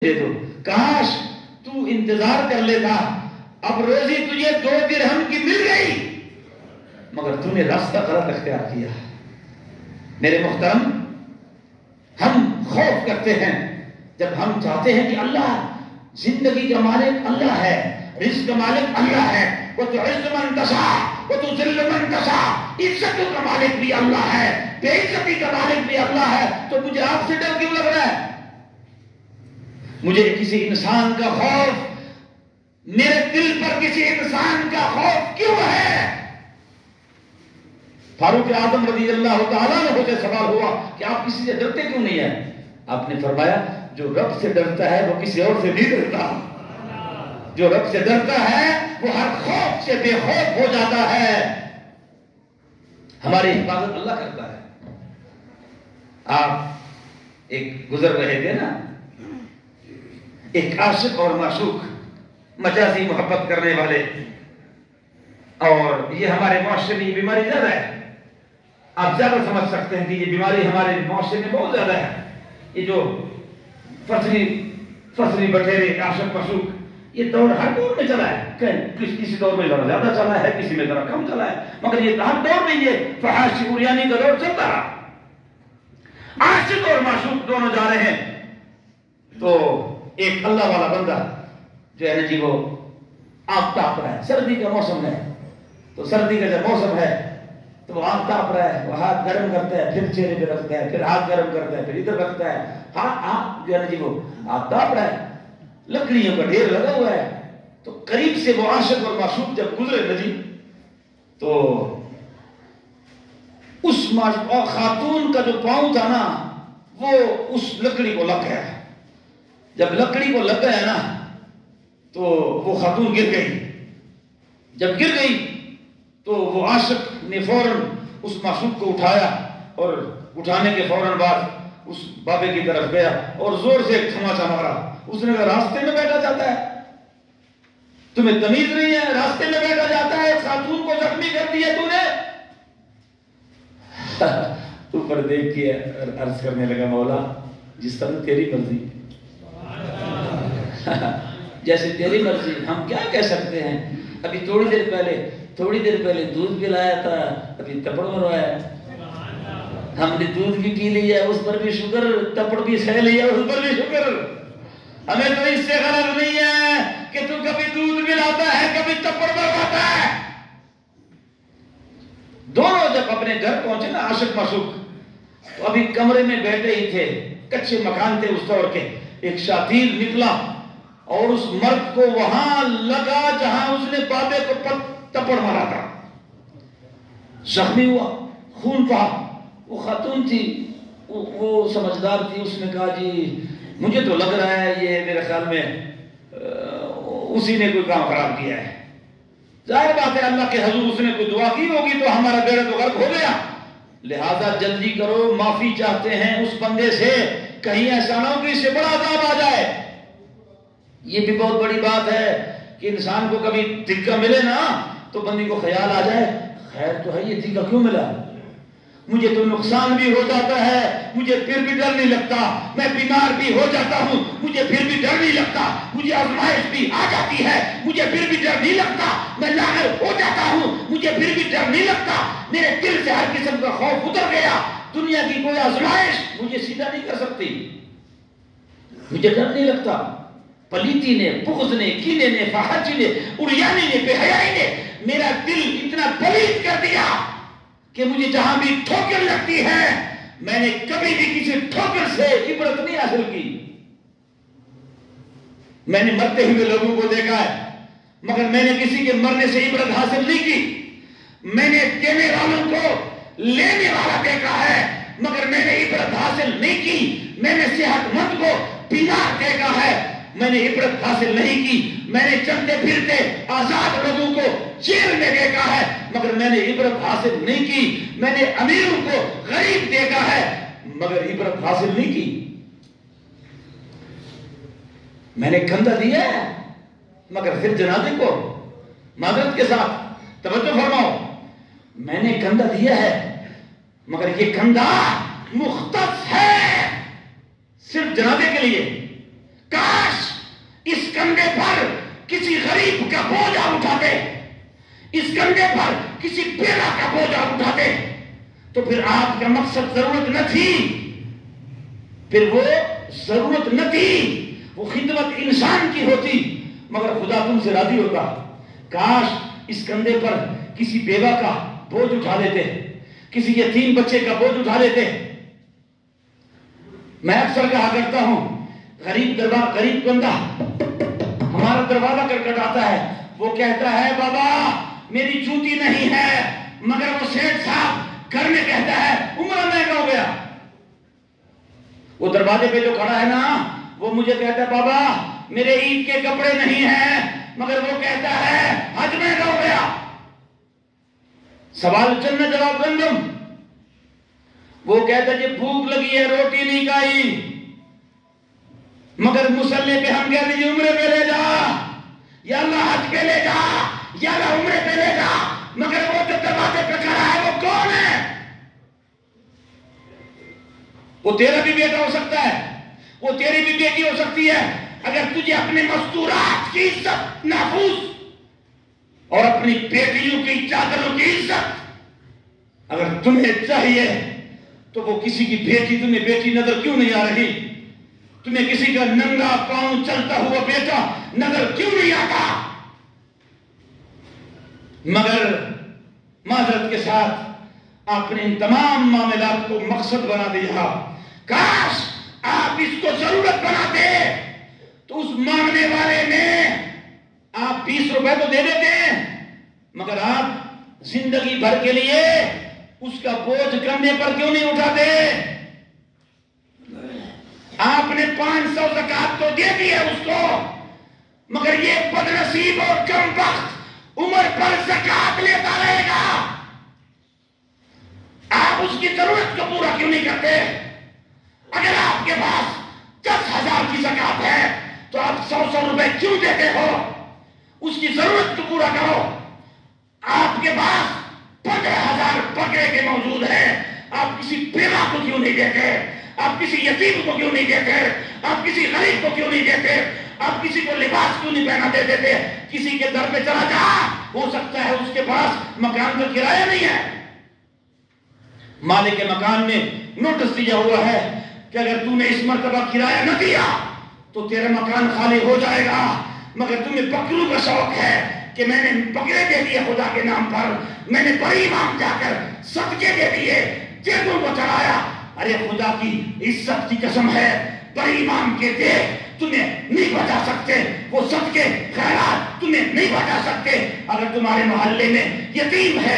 دے دو، کاش تو انتظار کر لیتا، اب روزی تجھے 2 درہم کی مل گئی مگر تو نے راستہ غلط اختیار کیا۔ میرے محترم، ہم خوف کرتے ہیں جب ہم چاہتے ہیں کہ اللہ زندگی کا مالک اللہ ہے، رزق کا مالک اللہ ہے، وَتُعِزُّ مَن تَشَاءُ وَتُذِلُّ مَن تَشَاءُ، عزتوں کا مالک بھی اللہ ہے، بے عزتی کا مالک بھی اللہ ہے، تو مجھے آپ سے ڈر کیوں لگ رہا ہے؟ مجھے کسی انسان کا خوف، میرے دل پر کسی انسان کا خوف کیوں ہے؟ فاروق اعظم رضی اللہ تعالیٰ عنہ سے سوال ہوا کہ آپ کسی سے ڈرتے کیوں نہیں ہیں؟ آپ نے فرمایا جو رب سے ڈرتا ہے وہ کسی اور سے نہیں ڈرتا، جو رب سے ڈرتا ہے وہ ہر خوف سے بے خوف ہو جاتا ہے۔ ہماری حفاظت اللہ کرتا ہے۔ آپ ایک گزر رہے تھے نا، ایک عاشق اور معشوق، مجازی محبت کرنے والے، اور یہ ہمارے معاشرے میں یہ بیماری زیادہ ہے۔ آپ زیادہ سمجھ سکتے ہیں کہ یہ بیماری ہمارے معاشرے میں بہت زیادہ ہے۔ یہ جو فصلی بٹھیرے، عاشق معشوق، یہ دور ہر دور میں چلا ہے، کسی دور میں ذرا زیادہ چلا ہے، کسی میں ذرا کم چلا ہے، مگر یہ ہر دور میں یہ فحاشی عریانی کا دور چلتا رہا۔ عاشق اور معشوق دونوں جا رہے ہیں، تو ایک اللہ والا بندہ جو ہے نا جی، وہ آگ تاپ رہا ہے، سردی کا موسم ہے، تو سردی کا جب موسم ہے تو وہ آگ تاپ رہا ہے، وہ ہاتھ گرم کرتا ہے، پھر چہرے پہ رکھتا ہے، پھر ہاتھ گرم کرتا ہے، پھر ادھر رکھتا ہے، ہاں جو ہے نا جی وہ آگ تاپ رہا ہے، لکڑیوں کا ڈھیر لگا ہوا ہے۔ تو قریب سے وہ عاشق اور معشوق جب گزرے نا جی، تو اس خاتون کا جو پاؤں تھا نا وہ اس لکڑی کو لگ گیا۔ جب لکڑی کو لگ گیا نا تو وہ خاتون گر گئی۔ جب گر گئی تو وہ عاشق نے فوراً اس معشوق کو اٹھایا، اور اٹھانے کے فوراً بعد اس بابے کی طرف گیا اور زور سے ایک تھماچا مارا۔ اس نے کہا راستے میں بیٹھا جاتا ہے، تمہیں تمیز نہیں ہے، راستے میں بیٹھا جاتا ہے، خاتون کو زخمی کر دیا تو نے۔ اوپر دیکھ کے عرض کرنے لگا مولا جس طرح تیری مرضی، جیسے تیری مرضی، ہم کیا کہہ سکتے ہیں؟ ابھی تھوڑی دیر پہلے دودھ پلایا تھا، ابھی تپڑ مروایا، ہم نے دودھ بھی پی لیا، اس پر بھی شکر، تپڑ بھی سہ لیا، اس پر بھی شکر۔ ہمیں تو اس سے غرض نہیں ہے کہ تو کبھی دودھ پلاتا ہے، کبھی تپڑ مرواتا ہے۔ دونوں جب اپنے گھر پہنچے نا عاشق معشوق، تو ابھی کمرے میں بیٹھے ہی تھے، کچے مکان تھے اس دور کے، ایک شاتیر نکلا اور اس مرد کو وہاں لگا جہاں اس نے بابے کو تپڑ مارا تھا، زخمی ہوا، خون بہا۔ وہ خاتون تھی، وہ سمجھدار تھی، اس نے کہا جی مجھے تو لگ رہا ہے یہ میرے خیال میں اسی نے کوئی کام خراب کیا ہے، ظاہر بات ہے اللہ کے حضور اس نے کوئی دعا کی ہوگی تو ہمارا بیڑا تو غرق ہو گیا، لہذا جلدی کرو، معافی چاہتے ہیں اس بندے سے، کہیں ایسا نہ ہو کہ اس سے بڑا عذاب آ جائے۔ یہ بھی بہت بڑی بات ہے کہ انسان کو کبھی دھکا ملے نا تو بندے کو خیال آ جائے خیر تو ہے، یہ دھکا کیوں ملا، مجھے تو نقصان بھی ہو جاتا ہے، مجھے پھر بھی ڈر نہیں لگتا، میں بیمار بھی ہو جاتا ہوں، مجھے پھر بھی ڈر نہیں لگتا، مجھے آزمائش بھی آ جاتی ہے، مجھے پھر بھی ڈر نہیں لگتا، میں لاغر ہو جاتا ہوں، مجھے پھر بھی ڈر نہیں لگتا، میرے دل سے ہر قسم کا خوف اتر گیا، دنیا کی کوئی آزمائش مجھے سیدھا نہیں کر سکتی، مجھے ڈر نہیں لگتا۔ پلیتی نے، بغض نے، کینے نے، فحاشی نے، عریانی نے، بے حیائی نے میرا دل اتنا پلیت کر دیا کہ مجھے جہاں بھی ٹھوکر لگتی ہے میں نے کبھی بھی کسی ٹھوکر سے عبرت نہیں حاصل کی۔ میں نے مرتے ہوئے لوگوں کو دیکھا ہے مگر میں نے کسی کے مرنے سے عبرت حاصل نہیں کی، میں نے دینے والوں کو لینے والا دیکھا ہے مگر میں نے عبرت حاصل نہیں کی، میں نے صحت مند کو بیمار دیکھا ہے، میں نے عبرت حاصل نہیں کی، میں نے چلتے پھرتے آزاد لوگوں کو جیل میں دیکھا ہے مگر میں نے عبرت حاصل نہیں کی، میں نے امیروں کو غریب دیکھا ہے مگر عبرت حاصل نہیں کی، میں نے کندھا دیا ہے مگر پھر جنازے کو معذرت کے ساتھ توجہ فرماؤ، میں نے کندھا دیا ہے مگر یہ کندھا مختص ہے صرف جنازے کے لیے، کاش اس کندھے پر کسی غریب کا بوجھا اٹھاتے، اس کندھے پر کسی بیوہ کا بوجھا اٹھاتے، تو پھر آپ کا مقصد ضرورت نہ تھی، پھر وہ ضرورت نہ تھی، وہ خدمت انسان کی ہوتی، مگر خدا تم سے راضی ہوتا۔ کاش اس کندھے پر کسی بیوہ کا بوجھ اٹھا لیتے، کسی یتیم بچے کا بوجھ اٹھا لیتے۔ میں اکثر کہا کرتا ہوں، غریب بندہ ہمارا دروازہ کھٹکھٹاتا ہے، وہ کہتا ہے بابا میری جوتی نہیں ہے، مگر وہ سیٹھ صاحب گھر میں کہتا ہے عمرہ مہنگا ہو گیا۔ وہ دروازے پہ جو کھڑا ہے نا، وہ مجھے کہتا ہے بابا میرے عید کے کپڑے نہیں ہیں، مگر وہ کہتا ہے حج مہنگا ہو گیا۔ سوال چند جواب گندم۔ وہ کہتا ہے جی بھوک لگی ہے روٹی نہیں کھائی، مگر مصلی پہ ہم کہتے ہیں عمرے پہ لے جا، یا اللہ حج پہ لے جا، یا اللہ عمرے پہ لے جا، مگر وہ جو دروازے پہ کھڑا ہے وہ کون ہے؟ وہ تیرا بھی بیٹا ہو سکتا ہے، وہ تیری بھی بیٹی ہو سکتی ہے۔ اگر تجھے اپنے مستورات کی عزت محفوظ اور اپنی بیٹیوں کی چادروں کی عزت اگر تمہیں چاہیے، تو وہ کسی کی بیٹی تمہیں بیٹی نظر کیوں نہیں آ رہی؟ تمہیں کسی کا ننگا پاؤں چلتا ہوا بیٹا نظر کیوں نہیں آتا؟ مگر معذرت کے ساتھ آپ نے ان تمام معاملات کو مقصد بنا دیا۔ کاش آپ اس کو ضرورت بناتے تو اس مانگنے والے نے آپ 20 روپے تو دے دیتے، مگر آپ زندگی بھر کے لیے اس کا بوجھ کندھے پر کیوں نہیں اٹھاتے؟ آپ نے 500 زکات تو دے دی ہے اس کو، مگر یہ بدنصیب اور کم وقت عمر پر زکات لیتا رہے گا۔ آپ اس کی ضرورت کو پورا کیوں نہیں کرتے؟ اگر آپ کے پاس 10,000 کی زکات ہے تو آپ 100 روپے کیوں دیتے ہو؟ اس کی ضرورت کو پورا کرو۔ آپ کے پاس 15,000 بکرے کے موجود ہیں، آپ کسی بیوہ کو کیوں نہیں دیتے؟ آپ کسی یتیم کو کیوں نہیں دیتے؟ آپ کسی غریب کو کیوں نہیں دیتے؟ آپ کسی کو لباس کیوں نہیں پہنا دیتے تھے؟ کسی کے در پہ چلا جا، ہو سکتا ہے اس کے پاس مکان کا کرایہ نہیں ہے، مالک مکان نے نوٹس دیا ہوا ہے کہ اگر تو نے اس مرتبہ کرایہ نہ دیا تو تیرا مکان خالی ہو جائے گا، مگر تمہیں بکروں کا شوق ہے کہ میں نے بکرے دے دیے خدا کے نام پر، میں نے بڑی امام جا کر صدقے دے دیے، جیبوں کو چڑھایا۔ ارے خدا کی عزت کی قسم ہے، بڑی امام کے دے تمہیں نہیں بچا سکتے، وہ صدقے خیرات تمہیں نہیں بچا سکتے۔ اگر تمہارے محلے میں یتیم ہے،